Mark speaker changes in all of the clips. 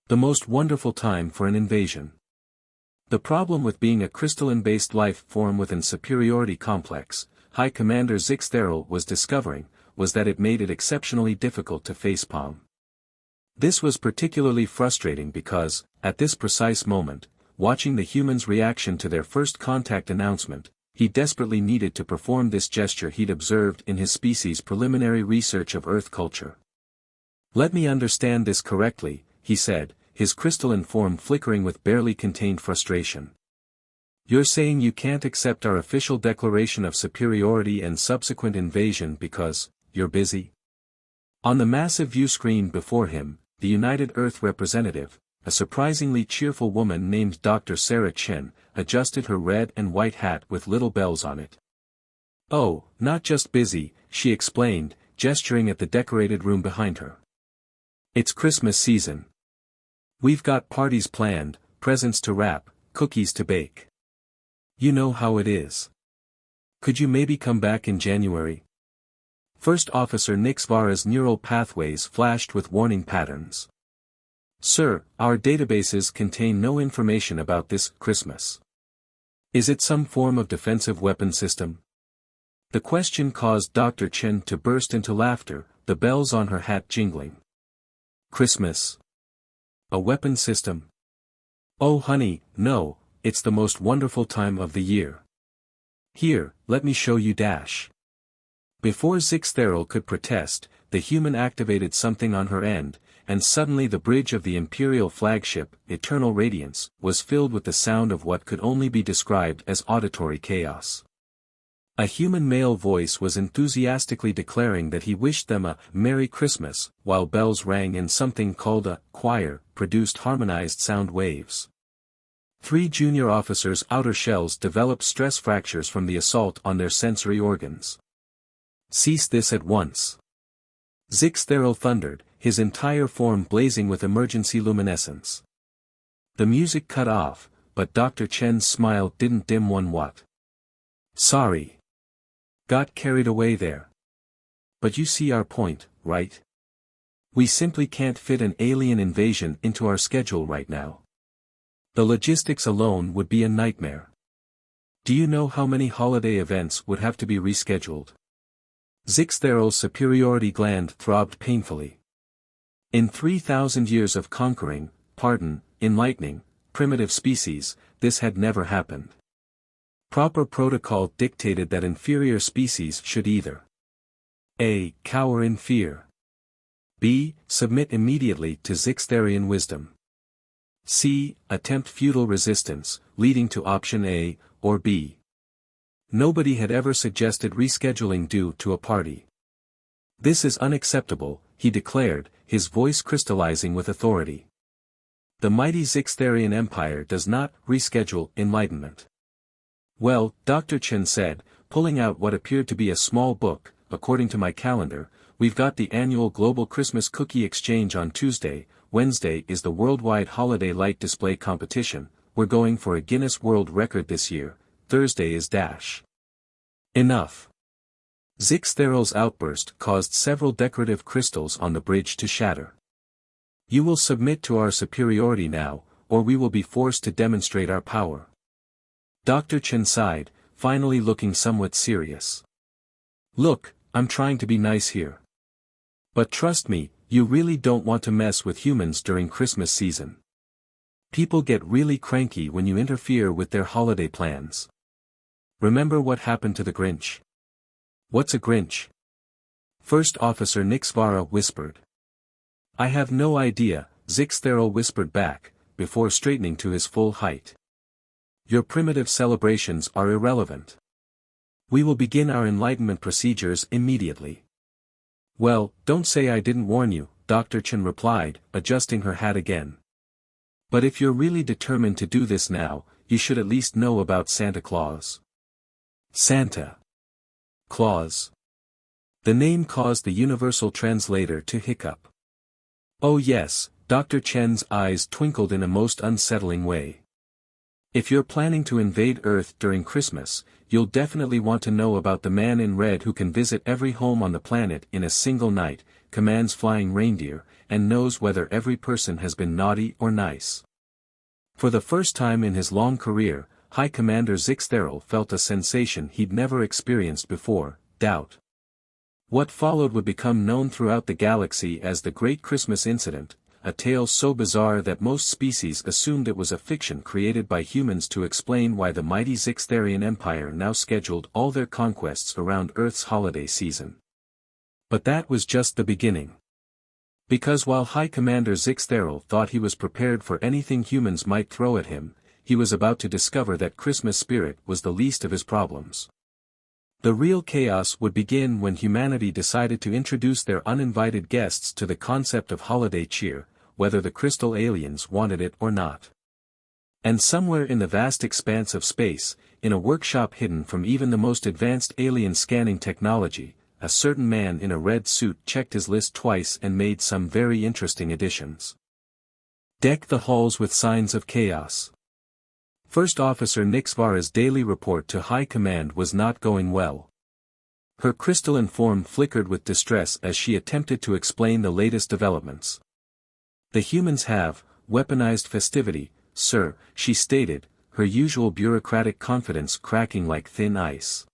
Speaker 1: The most wonderful time for an invasion. The problem with being a crystalline-based life form with an superiority complex, High Commander Zix'tharian was discovering, was that it made it exceptionally difficult to facepalm. This was particularly frustrating because, at this precise moment, watching the humans' reaction to their first contact announcement, he desperately needed to perform this gesture he'd observed in his species' preliminary research of Earth culture. "Let me understand this correctly," he said, his crystalline form flickering with barely contained frustration. "You're saying you can't accept our official declaration of superiority and subsequent invasion because, you're busy?" On the massive view screen before him, the United Earth representative, a surprisingly cheerful woman named Dr. Sarah Chen, adjusted her red and white hat with little bells on it. "Oh, not just busy," she explained, gesturing at the decorated room behind her. "It's Christmas season. We've got parties planned, presents to wrap, cookies to bake. You know how it is. Could you maybe come back in January?" First Officer Zix'tharian's neural pathways flashed with warning patterns. "Sir, our databases contain no information about this Christmas. Is it some form of defensive weapon system?" The question caused Dr. Chen to burst into laughter, the bells on her hat jingling. "Christmas? A weapon system? Oh honey, no, it's the most wonderful time of the year. Here, let me show you dash." Before Zix'tharian could protest, the human activated something on her end, and suddenly the bridge of the Imperial flagship, Eternal Radiance, was filled with the sound of what could only be described as auditory chaos. A human male voice was enthusiastically declaring that he wished them a Merry Christmas, while bells rang and something called a choir produced harmonized sound waves. 3 junior officers' outer shells developed stress fractures from the assault on their sensory organs. "Cease this at once!" Zix'tharian thundered, his entire form blazing with emergency luminescence. The music cut off, but Dr. Chen's smile didn't dim one whit. "Sorry. Got carried away there. But you see our point, right? We simply can't fit an alien invasion into our schedule right now. The logistics alone would be a nightmare. Do you know how many holiday events would have to be rescheduled?" Zix'tharian's superiority gland throbbed painfully. In 3,000 years of conquering, enlightening, primitive species, this had never happened. Proper protocol dictated that inferior species should either A. Cower in fear. B. Submit immediately to Zix'tharian wisdom. C. Attempt futile resistance, leading to option A, or B. Nobody had ever suggested rescheduling due to a party. "This is unacceptable," he declared, his voice crystallizing with authority. "The mighty Zix'tharian Empire does not reschedule enlightenment." "Well," Dr. Chen said, pulling out what appeared to be a small book, "according to my calendar, we've got the annual Global Christmas Cookie Exchange on Tuesday, Wednesday is the Worldwide Holiday Light Display Competition, we're going for a Guinness World Record this year, Thursday is dash." "Enough." Zix'tharian's outburst caused several decorative crystals on the bridge to shatter. "You will submit to our superiority now, or we will be forced to demonstrate our power." Dr. Chen sighed, finally looking somewhat serious. "Look, I'm trying to be nice here. But trust me, you really don't want to mess with humans during Christmas season. People get really cranky when you interfere with their holiday plans. Remember what happened to the Grinch?" "What's a Grinch?" First Officer Zix'tharian whispered. "I have no idea," Zix'tharian whispered back, before straightening to his full height. "Your primitive celebrations are irrelevant. We will begin our enlightenment procedures immediately." "Well, don't say I didn't warn you," Dr. Chen replied, adjusting her hat again. "But if you're really determined to do this now, you should at least know about Santa Claus." Santa Claus. The name caused the universal translator to hiccup. "Oh yes," Dr. Chen's eyes twinkled in a most unsettling way. "If you're planning to invade Earth during Christmas, you'll definitely want to know about the man in red who can visit every home on the planet in a single night, commands flying reindeer, and knows whether every person has been naughty or nice. For the first time in his long career, High Commander Zix'tharian felt a sensation he'd never experienced before: doubt. What followed would become known throughout the galaxy as the Great Christmas Incident, a tale so bizarre that most species assumed it was a fiction created by humans to explain why the mighty Zix'tharian Empire now scheduled all their conquests around Earth's holiday season. But that was just the beginning. Because while High Commander Zix'tharian thought he was prepared for anything humans might throw at him, he was about to discover that Christmas spirit was the least of his problems. The real chaos would begin when humanity decided to introduce their uninvited guests to the concept of holiday cheer, whether the crystal aliens wanted it or not. And somewhere in the vast expanse of space, in a workshop hidden from even the most advanced alien scanning technology, a certain man in a red suit checked his list twice and made some very interesting additions. Deck the halls with signs of chaos. First Officer Nixvara's daily report to High Command was not going well. Her crystalline form flickered with distress as she attempted to explain the latest developments. "The humans have weaponized festivity, sir," she stated, her usual bureaucratic confidence cracking like thin ice.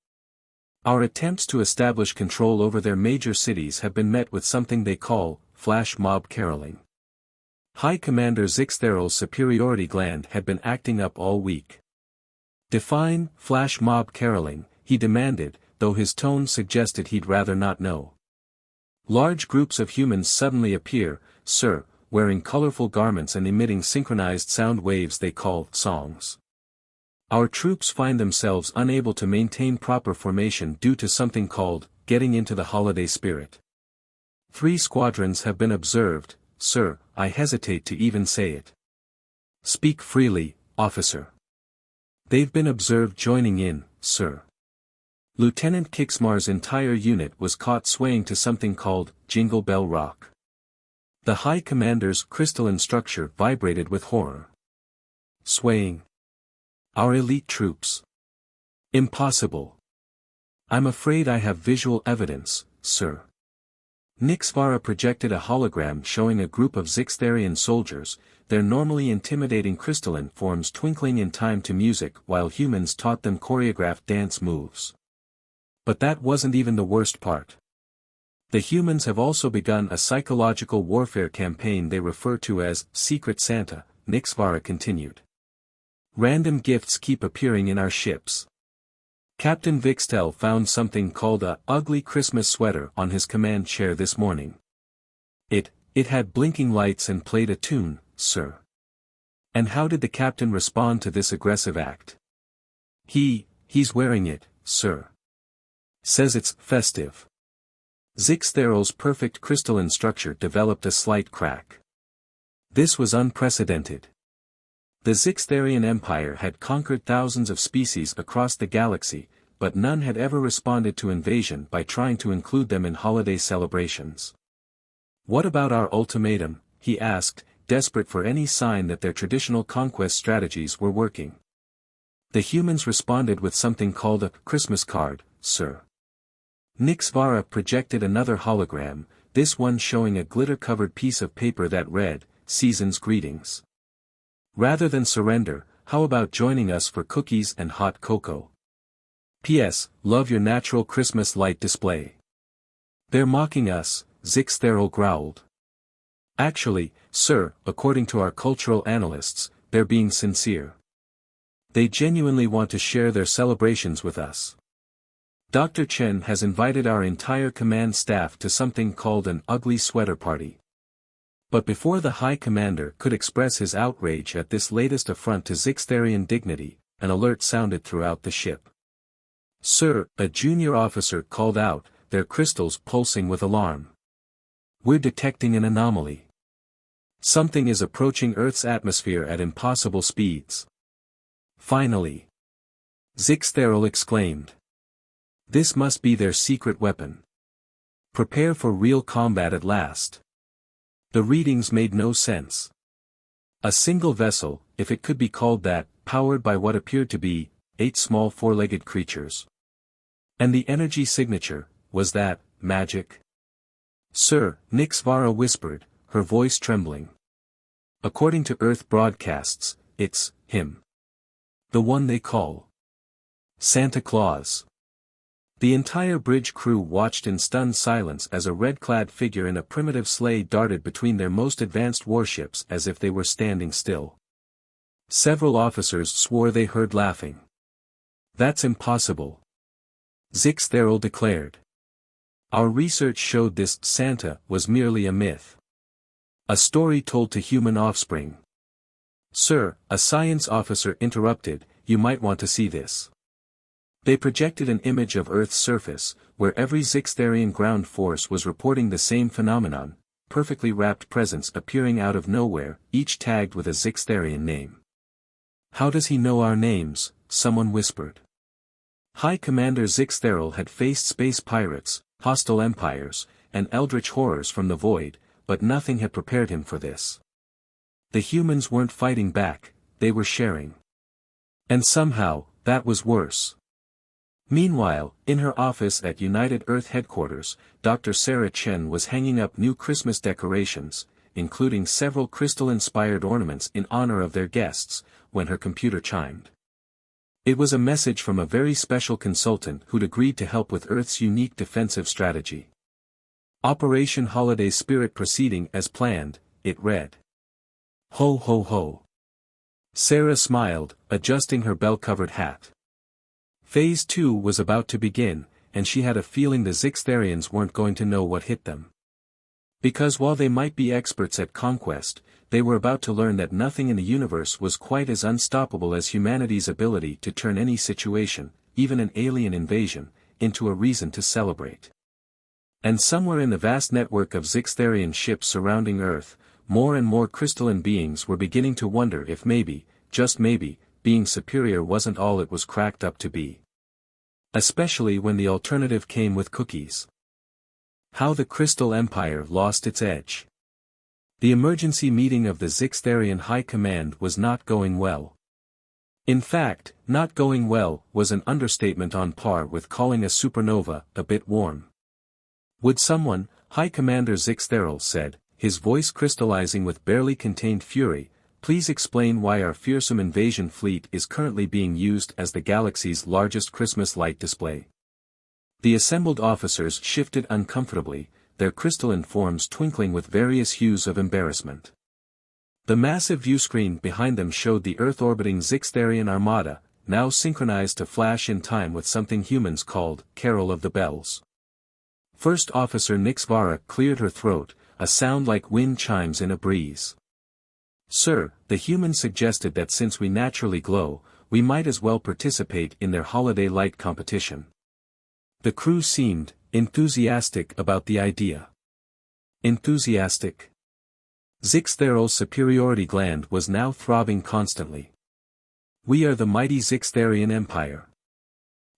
Speaker 1: "Our attempts to establish control over their major cities have been met with something they call flash mob caroling." High Commander Zix'tharian's superiority gland had been acting up all week. "Define flash mob caroling," he demanded, though his tone suggested he'd rather not know. "Large groups of humans suddenly appear, sir, wearing colorful garments and emitting synchronized sound waves they call songs. Our troops find themselves unable to maintain proper formation due to something called getting into the holiday spirit. 3 squadrons have been observed, sir, I hesitate to even say it. Speak freely, officer. They've been observed joining in, sir." Lieutenant Kixmar's entire unit was caught swaying to something called Jingle Bell Rock. The High Commander's crystalline structure vibrated with horror. "Swaying? Our elite troops? Impossible. I'm afraid I have visual evidence, sir." Nixvara projected a hologram showing a group of Zix'tharian soldiers, their normally intimidating crystalline forms twinkling in time to music while humans taught them choreographed dance moves. But that wasn't even the worst part. The humans have also begun a psychological warfare campaign they refer to as Secret Santa, Nixvara continued. "Random gifts keep appearing in our ships. Captain Vixtel found something called a ugly Christmas sweater on his command chair this morning. It had blinking lights and played a tune, sir." "And how did the captain respond to this aggressive act?" He's wearing it, sir. Says it's festive." Zix'tharian's perfect crystalline structure developed a slight crack. This was unprecedented. The Zix'tharian Empire had conquered thousands of species across the galaxy, but none had ever responded to invasion by trying to include them in holiday celebrations. "What about our ultimatum?" he asked, desperate for any sign that their traditional conquest strategies were working. "The humans responded with something called a Christmas card, sir." Nixvara projected another hologram, this one showing a glitter-covered piece of paper that read, "Season's Greetings. Rather than surrender, how about joining us for cookies and hot cocoa? P.S. Love your natural Christmas light display." "They're mocking us," Zix'tharian growled. "Actually, sir, according to our cultural analysts, they're being sincere. They genuinely want to share their celebrations with us. Dr. Chen has invited our entire command staff to something called an ugly sweater party." But before the High Commander could express his outrage at this latest affront to Zix'tharian dignity, an alert sounded throughout the ship. "Sir," a junior officer called out, their crystals pulsing with alarm. "We're detecting an anomaly. Something is approaching Earth's atmosphere at impossible speeds." "Finally!" Zix'tharian exclaimed. "This must be their secret weapon. Prepare for real combat at last." The readings made no sense. A single vessel, if it could be called that, powered by what appeared to be 8 small 4-legged creatures. And the energy signature, was that magic? "Sir," Nixvara whispered, her voice trembling. According to Earth broadcasts, it's him. The one they call Santa Claus. The entire bridge crew watched in stunned silence as a red-clad figure in a primitive sleigh darted between their most advanced warships as if they were standing still. Several officers swore they heard laughing. "That's impossible," Zix'tharian declared. "Our research showed this Santa was merely a myth. A story told to human offspring." "Sir," a science officer interrupted, "you might want to see this." They projected an image of Earth's surface, where every Zix'tharian ground force was reporting the same phenomenon, perfectly wrapped presents appearing out of nowhere, each tagged with a Zix'tharian name. "How does he know our names?" someone whispered. High Commander Zix'tharian had faced space pirates, hostile empires, and eldritch horrors from the void, but nothing had prepared him for this. The humans weren't fighting back, they were sharing. And somehow, that was worse. Meanwhile, in her office at United Earth headquarters, Dr. Sarah Chen was hanging up new Christmas decorations, including several crystal-inspired ornaments in honor of their guests, when her computer chimed. It was a message from a very special consultant who'd agreed to help with Earth's unique defensive strategy. "Operation Holiday Spirit proceeding as planned," it read. Ho ho ho. Sarah smiled, adjusting her bell-covered hat. Phase 2 was about to begin, and she had a feeling the Zix'tharians weren't going to know what hit them. Because while they might be experts at conquest, they were about to learn that nothing in the universe was quite as unstoppable as humanity's ability to turn any situation, even an alien invasion, into a reason to celebrate. And somewhere in the vast network of Zix'tharian ships surrounding Earth, more and more crystalline beings were beginning to wonder if maybe, just maybe, being superior wasn't all it was cracked up to be. Especially when the alternative came with cookies. How the Crystal Empire lost its edge. The emergency meeting of the Zix'tharian High Command was not going well. In fact, not going well was an understatement on par with calling a supernova a bit warm. "Would someone," High Commander Zix'tharian said, his voice crystallizing with barely contained fury, "please explain why our fearsome invasion fleet is currently being used as the galaxy's largest Christmas light display?" The assembled officers shifted uncomfortably, their crystalline forms twinkling with various hues of embarrassment. The massive viewscreen behind them showed the Earth-orbiting Zix'tharian armada, now synchronized to flash in time with something humans called Carol of the Bells. First Officer Nix'tharian cleared her throat, a sound like wind chimes in a breeze. "Sir, the humans suggested that since we naturally glow, we might as well participate in their holiday light competition." The crew seemed enthusiastic about the idea. Enthusiastic? Zix'tharian's superiority gland was now throbbing constantly. "We are the mighty Zix'tharian Empire.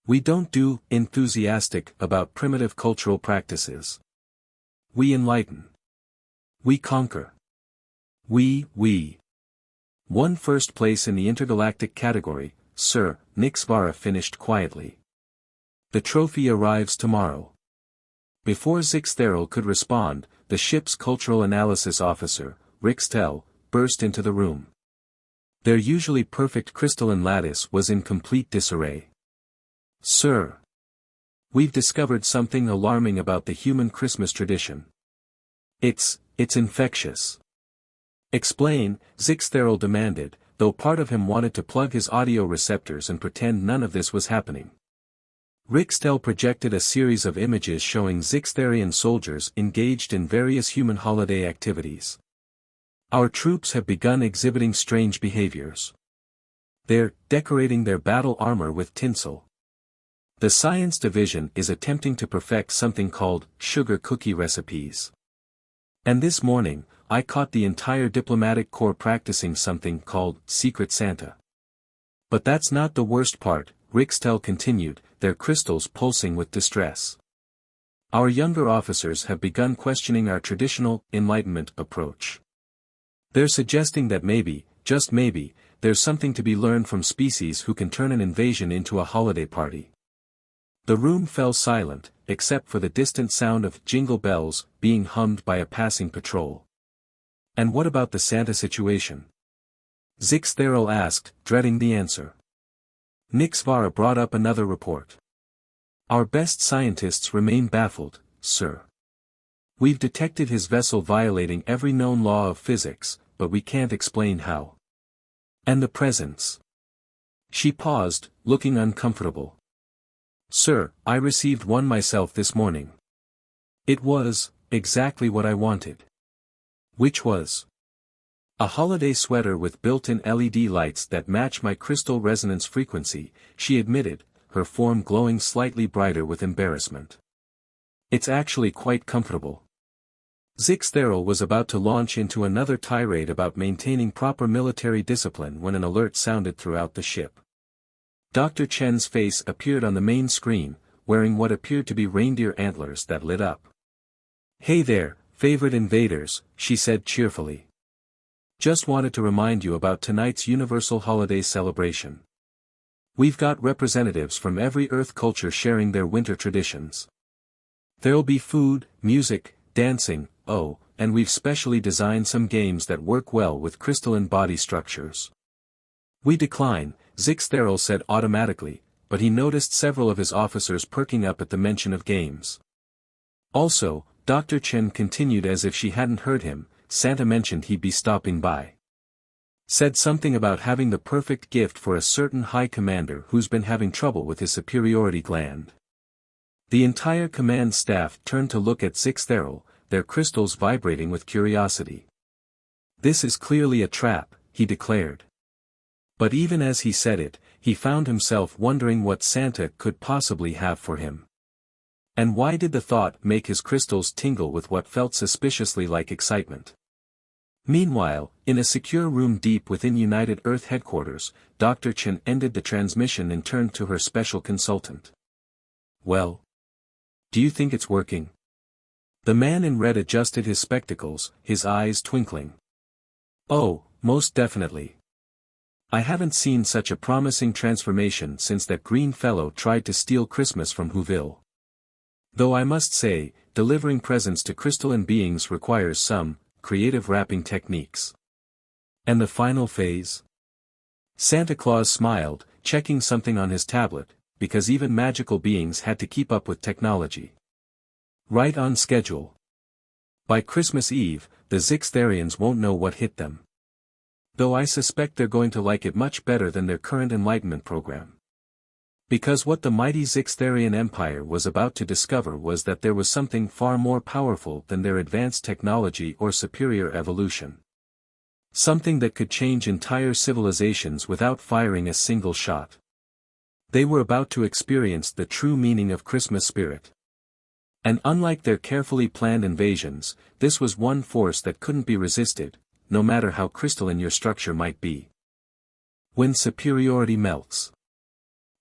Speaker 1: We don't do enthusiastic about primitive cultural practices. We enlighten. We conquer. We won first place in the Intergalactic category, sir," Nix'tharian finished quietly. "The trophy arrives tomorrow." Before Zix'tharian could respond, the ship's cultural analysis officer, Rixtel, burst into the room. Their usually perfect crystalline lattice was in complete disarray. "Sir, we've discovered something alarming about the human Christmas tradition. It's infectious." "Explain," Zix'tharian demanded, though part of him wanted to plug his audio receptors and pretend none of this was happening. Rixtel projected a series of images showing Zix'tharian soldiers engaged in various human holiday activities. "Our troops have begun exhibiting strange behaviors. They're decorating their battle armor with tinsel. The science division is attempting to perfect something called sugar cookie recipes. And this morning, I caught the entire diplomatic corps practicing something called Secret Santa. But that's not the worst part," Rixtel continued, their crystals pulsing with distress. "Our younger officers have begun questioning our traditional Enlightenment approach. They're suggesting that maybe, just maybe, there's something to be learned from species who can turn an invasion into a holiday party." The room fell silent, except for the distant sound of jingle bells being hummed by a passing patrol. And what about the Santa situation? Zix'tharian asked, dreading the answer. Nixvara brought up another report. Our best scientists remain baffled, sir. We've detected his vessel violating every known law of physics, but we can't explain how. And the presence. She paused, looking uncomfortable. Sir, I received one myself this morning. It was exactly what I wanted. Which was a holiday sweater with built-in LED lights that match my crystal resonance frequency, she admitted, her form glowing slightly brighter with embarrassment. It's actually quite comfortable. Zix'tharian was about to launch into another tirade about maintaining proper military discipline when an alert sounded throughout the ship. Dr. Chen's face appeared on the main screen, wearing what appeared to be reindeer antlers that lit up. Hey there, favorite invaders, she said cheerfully. Just wanted to remind you about tonight's universal holiday celebration. We've got representatives from every Earth culture sharing their winter traditions. There'll be food, music, dancing, and we've specially designed some games that work well with crystalline body structures. We decline, Zix'tharian said automatically, but he noticed several of his officers perking up at the mention of games. Also, Dr. Chen continued as if she hadn't heard him, Santa mentioned he'd be stopping by. Said something about having the perfect gift for a certain high commander who's been having trouble with his superiority gland. The entire command staff turned to look at Zix'tharian, their crystals vibrating with curiosity. This is clearly a trap, he declared. But even as he said it, he found himself wondering what Santa could possibly have for him. And why did the thought make his crystals tingle with what felt suspiciously like excitement? Meanwhile, in a secure room deep within United Earth headquarters, Dr. Chen ended the transmission and turned to her special consultant. Well? Do you think it's working? The man in red adjusted his spectacles, his eyes twinkling. Oh, most definitely. I haven't seen such a promising transformation since that green fellow tried to steal Christmas from Whoville. Though I must say, delivering presents to crystalline beings requires some creative wrapping techniques. And the final phase? Santa Claus smiled, checking something on his tablet, because even magical beings had to keep up with technology. Right on schedule. By Christmas Eve, the Zix'tharians won't know what hit them. Though I suspect they're going to like it much better than their current Enlightenment program. Because what the mighty Zix'tharian Empire was about to discover was that there was something far more powerful than their advanced technology or superior evolution. Something that could change entire civilizations without firing a single shot. They were about to experience the true meaning of Christmas spirit. And unlike their carefully planned invasions, this was one force that couldn't be resisted, no matter how crystalline your structure might be. When superiority melts.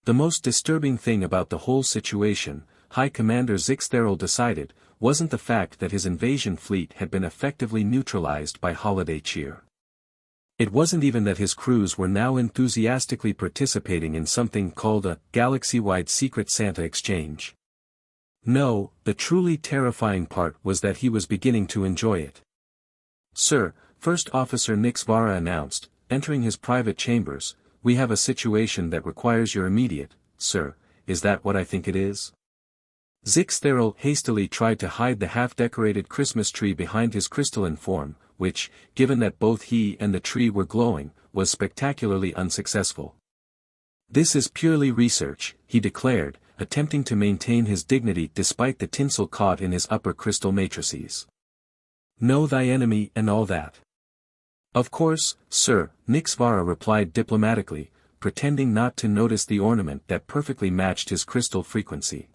Speaker 1: The most disturbing thing about the whole situation, High Commander Zix'tharian decided, wasn't the fact that his invasion fleet had been effectively neutralized by holiday cheer. It wasn't even that his crews were now enthusiastically participating in something called a galaxy-wide secret Santa exchange. No, the truly terrifying part was that he was beginning to enjoy it. Sir, First Officer Nixvara announced, entering his private chambers, we have a situation that requires your immediate, sir, is that what I think it is? Zix'tharian hastily tried to hide the half-decorated Christmas tree behind his crystalline form, which, given that both he and the tree were glowing, was spectacularly unsuccessful. This is purely research, he declared, attempting to maintain his dignity despite the tinsel caught in his upper crystal matrices. Know thy enemy and all that. Of course, sir, Nixvara replied diplomatically, pretending not to notice the ornament that perfectly matched his crystal frequency.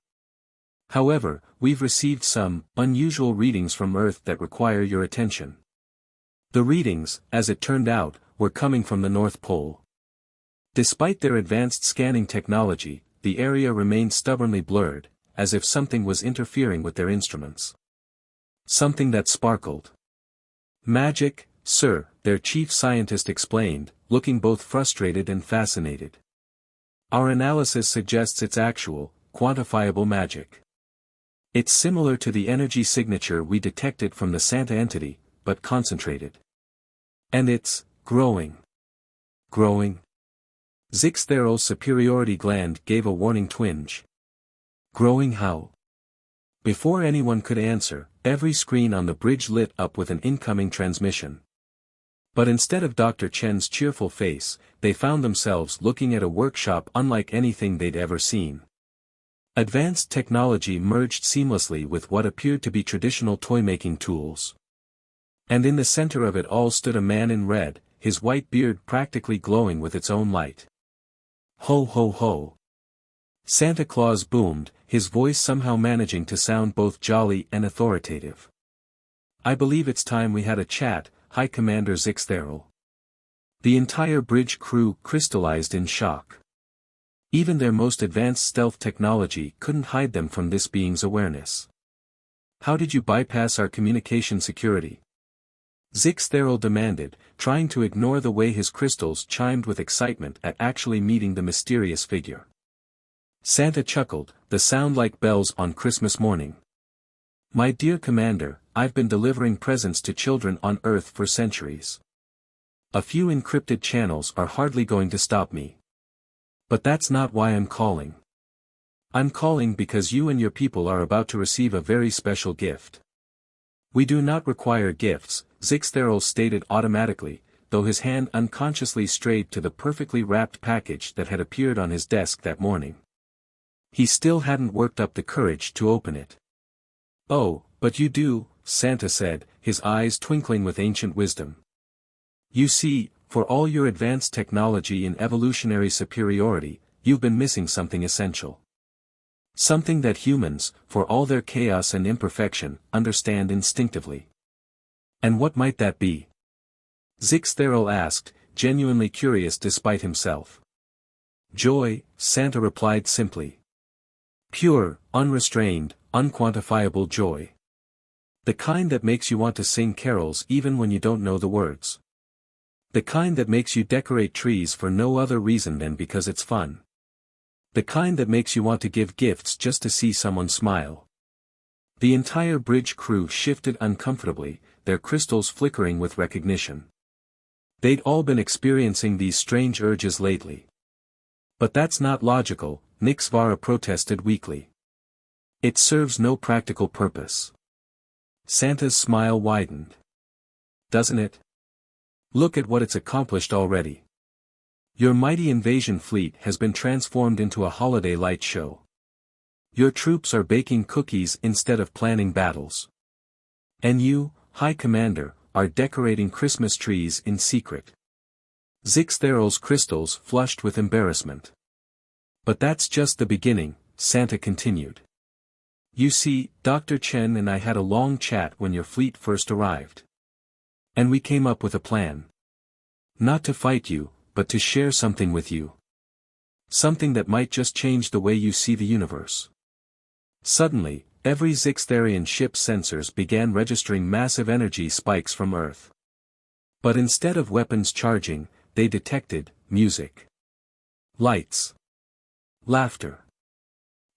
Speaker 1: However, we've received some unusual readings from Earth that require your attention. The readings, as it turned out, were coming from the North Pole. Despite their advanced scanning technology, the area remained stubbornly blurred, as if something was interfering with their instruments. Something that sparkled. Magic, sir, their chief scientist explained, looking both frustrated and fascinated. Our analysis suggests it's actual, quantifiable magic. It's similar to the energy signature we detected from the Santa entity, but concentrated. And it's growing. Growing? Zix'tharian's superiority gland gave a warning twinge. Growing how? Before anyone could answer, every screen on the bridge lit up with an incoming transmission. But instead of Dr. Chen's cheerful face, they found themselves looking at a workshop unlike anything they'd ever seen. Advanced technology merged seamlessly with what appeared to be traditional toy-making tools. And in the center of it all stood a man in red, his white beard practically glowing with its own light. Ho ho ho! Santa Claus boomed, his voice somehow managing to sound both jolly and authoritative. I believe it's time we had a chat, High Commander Zix'tharian. The entire bridge crew crystallized in shock. Even their most advanced stealth technology couldn't hide them from this being's awareness. How did you bypass our communication security? Zix'tharian demanded, trying to ignore the way his crystals chimed with excitement at actually meeting the mysterious figure. Santa chuckled, the sound like bells on Christmas morning. My dear Commander, I've been delivering presents to children on Earth for centuries. A few encrypted channels are hardly going to stop me. But that's not why I'm calling. I'm calling because you and your people are about to receive a very special gift. We do not require gifts, Zix'tharian stated automatically, though his hand unconsciously strayed to the perfectly wrapped package that had appeared on his desk that morning. He still hadn't worked up the courage to open it. Oh, but you do, Santa said, his eyes twinkling with ancient wisdom. You see, for all your advanced technology and evolutionary superiority, you've been missing something essential. Something that humans, for all their chaos and imperfection, understand instinctively. And what might that be? Zix'tharian asked, genuinely curious despite himself. Joy, Santa replied simply. Pure, unrestrained, unquantifiable joy. The kind that makes you want to sing carols even when you don't know the words. The kind that makes you decorate trees for no other reason than because it's fun. The kind that makes you want to give gifts just to see someone smile. The entire bridge crew shifted uncomfortably, their crystals flickering with recognition. They'd all been experiencing these strange urges lately. But that's not logical, Nixvara protested weakly. It serves no practical purpose. Santa's smile widened. Doesn't it? Look at what it's accomplished already. Your mighty invasion fleet has been transformed into a holiday light show. Your troops are baking cookies instead of planning battles. And you, High Commander, are decorating Christmas trees in secret. Zix'tharian's crystals flushed with embarrassment. But that's just the beginning, Santa continued. You see, Dr. Chen and I had a long chat when your fleet first arrived. And we came up with a plan. Not to fight you, but to share something with you. Something that might just change the way you see the universe. Suddenly, every Zix'tharian ship's sensors began registering massive energy spikes from Earth. But instead of weapons charging, they detected music. Lights. Laughter.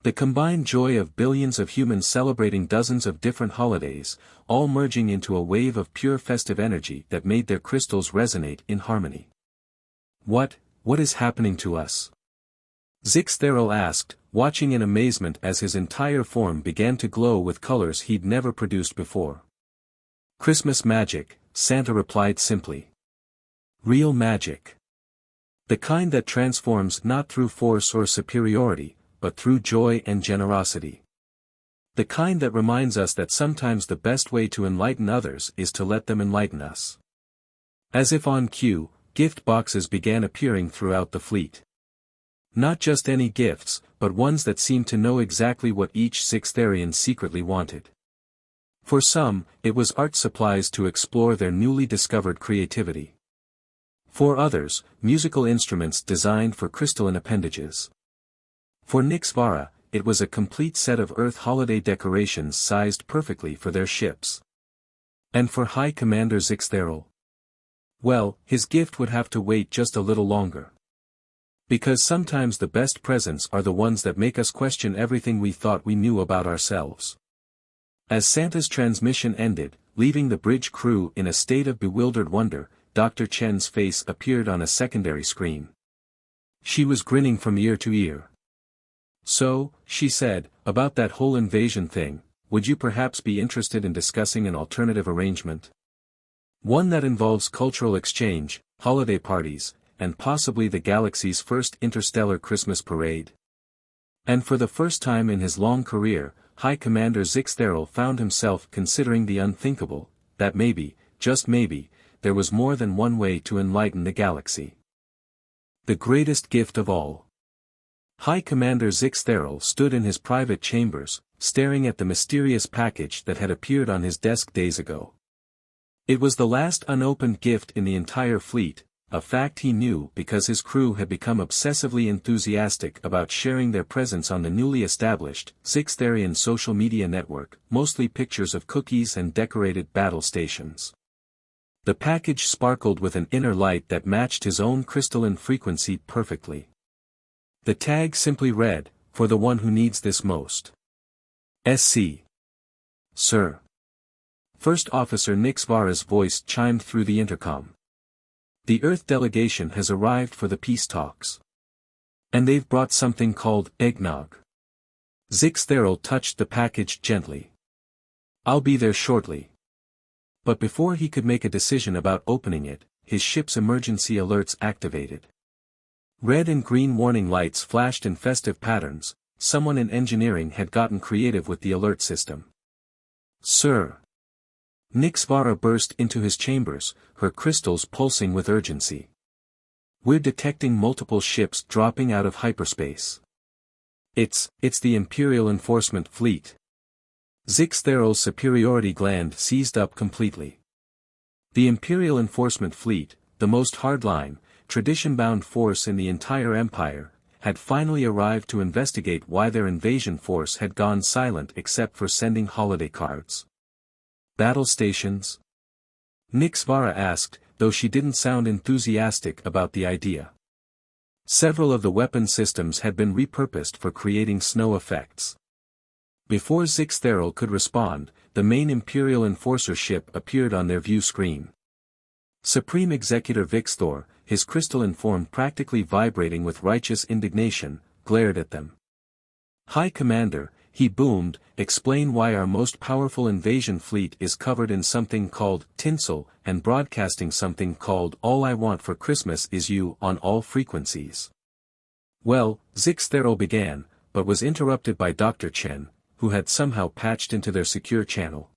Speaker 1: The combined joy of billions of humans celebrating dozens of different holidays, all merging into a wave of pure festive energy that made their crystals resonate in harmony. What is happening to us? Zix'tharian asked, watching in amazement as his entire form began to glow with colors he'd never produced before. Christmas magic, Santa replied simply. Real magic. The kind that transforms not through force or superiority, but through joy and generosity. The kind that reminds us that sometimes the best way to enlighten others is to let them enlighten us. As if on cue, gift boxes began appearing throughout the fleet. Not just any gifts, but ones that seemed to know exactly what each Zix'tharian secretly wanted. For some, it was art supplies to explore their newly discovered creativity. For others, musical instruments designed for crystalline appendages. For Nixvara, it was a complete set of Earth holiday decorations sized perfectly for their ships. And for High Commander Zix'tharian? Well, his gift would have to wait just a little longer. Because sometimes the best presents are the ones that make us question everything we thought we knew about ourselves. As Santa's transmission ended, leaving the bridge crew in a state of bewildered wonder, Dr. Chen's face appeared on a secondary screen. She was grinning from ear to ear. "So," she said, "about that whole invasion thing, would you perhaps be interested in discussing an alternative arrangement? One that involves cultural exchange, holiday parties, and possibly the galaxy's first interstellar Christmas parade?" And for the first time in his long career, High Commander Zix'tharian found himself considering the unthinkable, that maybe, just maybe, there was more than one way to enlighten the galaxy. The greatest gift of all. High Commander Zix'tharian stood in his private chambers, staring at the mysterious package that had appeared on his desk days ago. It was the last unopened gift in the entire fleet, a fact he knew because his crew had become obsessively enthusiastic about sharing their presence on the newly established Zix'tharian social media network, mostly pictures of cookies and decorated battle stations. The package sparkled with an inner light that matched his own crystalline frequency perfectly. The tag simply read, "For the one who needs this most. SC. Sir." First Officer Nixvara's voice chimed through the intercom. "The Earth delegation has arrived for the peace talks. And they've brought something called eggnog." Zix'tharian touched the package gently. "I'll be there shortly." But before he could make a decision about opening it, his ship's emergency alerts activated. Red and green warning lights flashed in festive patterns. Someone in engineering had gotten creative with the alert system. "Sir." Nixvara burst into his chambers, her crystals pulsing with urgency. "We're detecting multiple ships dropping out of hyperspace. It's the Imperial Enforcement Fleet." Zix'tharian's superiority gland seized up completely. The Imperial Enforcement Fleet, the most hardline, tradition-bound force in the entire Empire, had finally arrived to investigate why their invasion force had gone silent except for sending holiday cards. "Battle stations?" Nixvara asked, though she didn't sound enthusiastic about the idea. Several of the weapon systems had been repurposed for creating snow effects. Before Zix'tharian could respond, the main Imperial Enforcer ship appeared on their view screen. Supreme Executor Vixthor, his crystalline form practically vibrating with righteous indignation, glared at them. "High Commander," he boomed, "explain why our most powerful invasion fleet is covered in something called tinsel and broadcasting something called All I Want for Christmas Is You on all frequencies." "Well," Zix'tharian began, but was interrupted by Dr. Chen, who had somehow patched into their secure channel.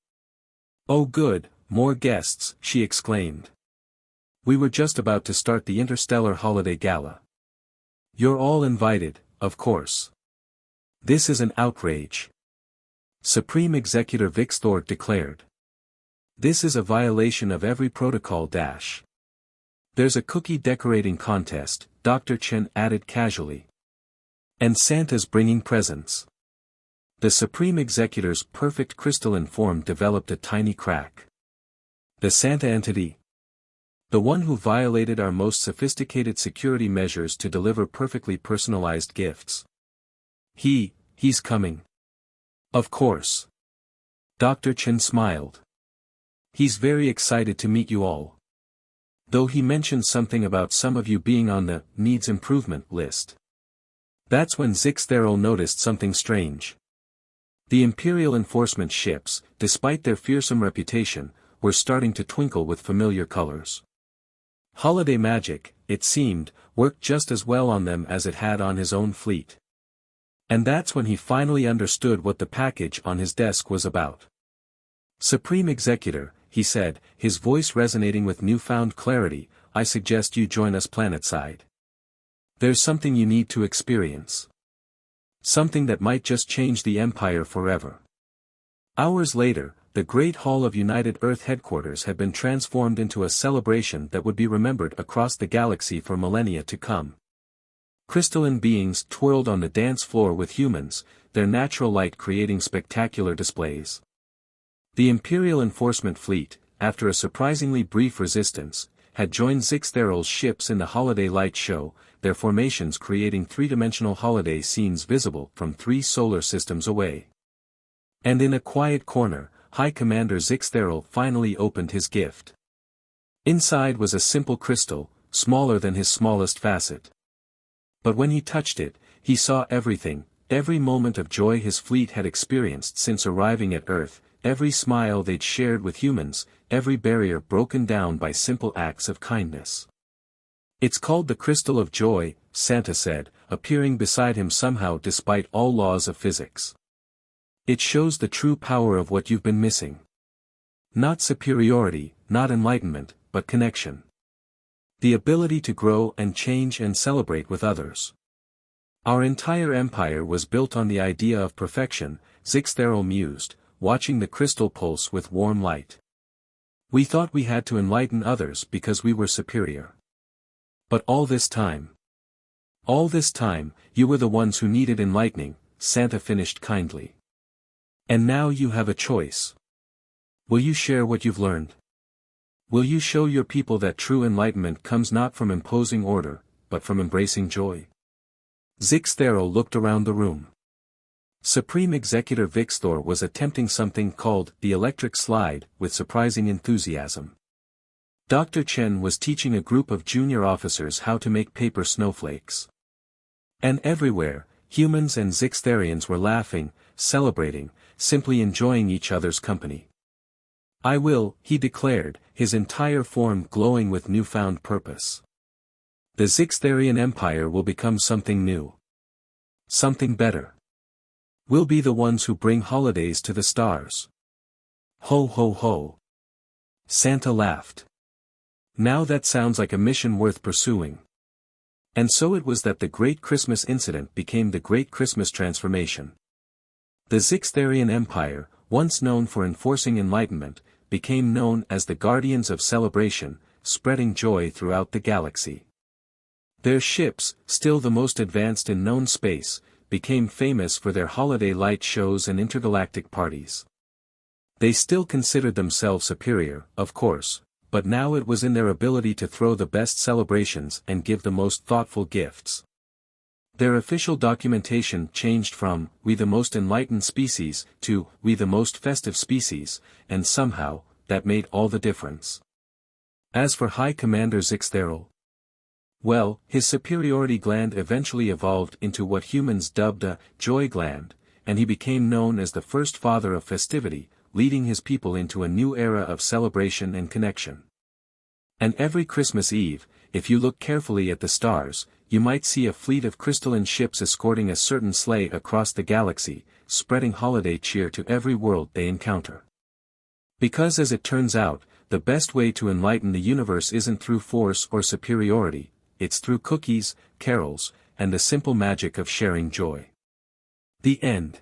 Speaker 1: "Oh good, more guests," she exclaimed. "We were just about to start the Interstellar Holiday Gala. You're all invited, of course. This is an outrage," Supreme Executor Vixthor declared. "This is a violation of every protocol dash." "There's a cookie decorating contest," Dr. Chen added casually. "And Santa's bringing presents." The Supreme Executor's perfect crystalline form developed a tiny crack. "The Santa entity? The one who violated our most sophisticated security measures to deliver perfectly personalized gifts. He's coming. Of course." Dr. Chen smiled. "He's very excited to meet you all. Though he mentioned something about some of you being on the needs improvement list." That's when Zix'tharian noticed something strange. The Imperial Enforcement ships, despite their fearsome reputation, were starting to twinkle with familiar colors. Holiday magic, it seemed, worked just as well on them as it had on his own fleet. And that's when he finally understood what the package on his desk was about. "Supreme Executor," he said, his voice resonating with newfound clarity, "I suggest you join us planetside. There's something you need to experience. Something that might just change the Empire forever." Hours later, the Great Hall of United Earth headquarters had been transformed into a celebration that would be remembered across the galaxy for millennia to come. Crystalline beings twirled on the dance floor with humans, their natural light creating spectacular displays. The Imperial Enforcement Fleet, after a surprisingly brief resistance, had joined Zix'tharian's ships in the holiday light show, their formations creating three-dimensional holiday scenes visible from 3 solar systems away. And in a quiet corner, High Commander Zix'tharian finally opened his gift. Inside was a simple crystal, smaller than his smallest facet. But when he touched it, he saw everything, every moment of joy his fleet had experienced since arriving at Earth, every smile they'd shared with humans, every barrier broken down by simple acts of kindness. "It's called the Crystal of Joy," Santa said, appearing beside him somehow despite all laws of physics. "It shows the true power of what you've been missing. Not superiority, not enlightenment, but connection. The ability to grow and change and celebrate with others. Our entire empire was built on the idea of perfection," Zix'tharian mused, watching the crystal pulse with warm light. "We thought we had to enlighten others because we were superior. But all this time, you were the ones who needed enlightening," Santa finished kindly. "And now you have a choice. Will you share what you've learned? Will you show your people that true enlightenment comes not from imposing order, but from embracing joy?" Zix'tharian looked around the room. Supreme Executive Vixthor was attempting something called the electric slide with surprising enthusiasm. Dr. Chen was teaching a group of junior officers how to make paper snowflakes. And everywhere, humans and Zix'tharians were laughing, celebrating, simply enjoying each other's company. "I will," he declared, his entire form glowing with newfound purpose. "The Zix'tharian Empire will become something new. Something better. We'll be the ones who bring holidays to the stars." "Ho ho ho." Santa laughed. "Now that sounds like a mission worth pursuing." And so it was that the Great Christmas Incident became the Great Christmas Transformation. The Zix'tharian Empire, once known for enforcing enlightenment, became known as the Guardians of Celebration, spreading joy throughout the galaxy. Their ships, still the most advanced in known space, became famous for their holiday light shows and intergalactic parties. They still considered themselves superior, of course, but now it was in their ability to throw the best celebrations and give the most thoughtful gifts. Their official documentation changed from, "We the most enlightened species," to, "We the most festive species," and somehow, that made all the difference. As for High Commander Zix'tharian, well, his superiority gland eventually evolved into what humans dubbed a joy gland, and he became known as the first father of festivity, leading his people into a new era of celebration and connection. And every Christmas Eve, if you look carefully at the stars, you might see a fleet of crystalline ships escorting a certain sleigh across the galaxy, spreading holiday cheer to every world they encounter. Because as it turns out, the best way to enlighten the universe isn't through force or superiority, it's through cookies, carols, and the simple magic of sharing joy. The end.